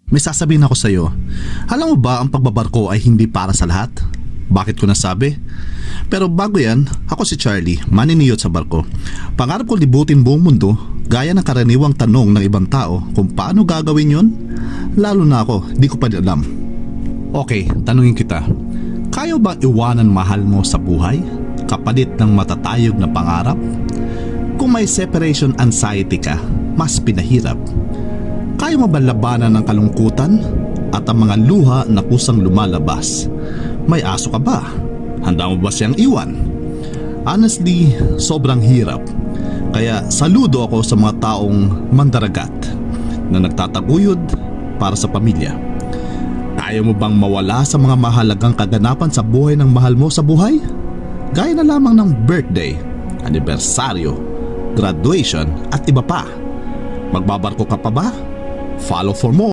May sasabihin ako sa iyo. Alam mo ba ang pagbabarko ay hindi para sa lahat? Bakit ko nasabi? Pero bago yan, ako si Charlie, maniniyot sa barko. Pangarap ko libutin buong mundo, gaya ng karaniwang tanong ng ibang tao kung paano gagawin yon. Lalo na ako, di ko pa alam. Okay, tanungin kita. Kaya bang iwanan mahal mo sa buhay? Kapalit ng matatayog na pangarap? Kung may separation anxiety ka, mas pinahirap. Kaya mo ba labanan ng kalungkutan at ang mga luha na kusang lumalabas? May aso ka ba? Handa mo ba siyang iwan? Honestly, sobrang hirap. Kaya saludo ako sa mga taong mandaragat na nagtataguyod para sa pamilya. Kaya mo bang mawala sa mga mahalagang kaganapan sa buhay ng mahal mo sa buhay? Gaya na lamang ng birthday, anibersaryo, graduation at iba pa. Magbabarko ka pa ba? Follow for more.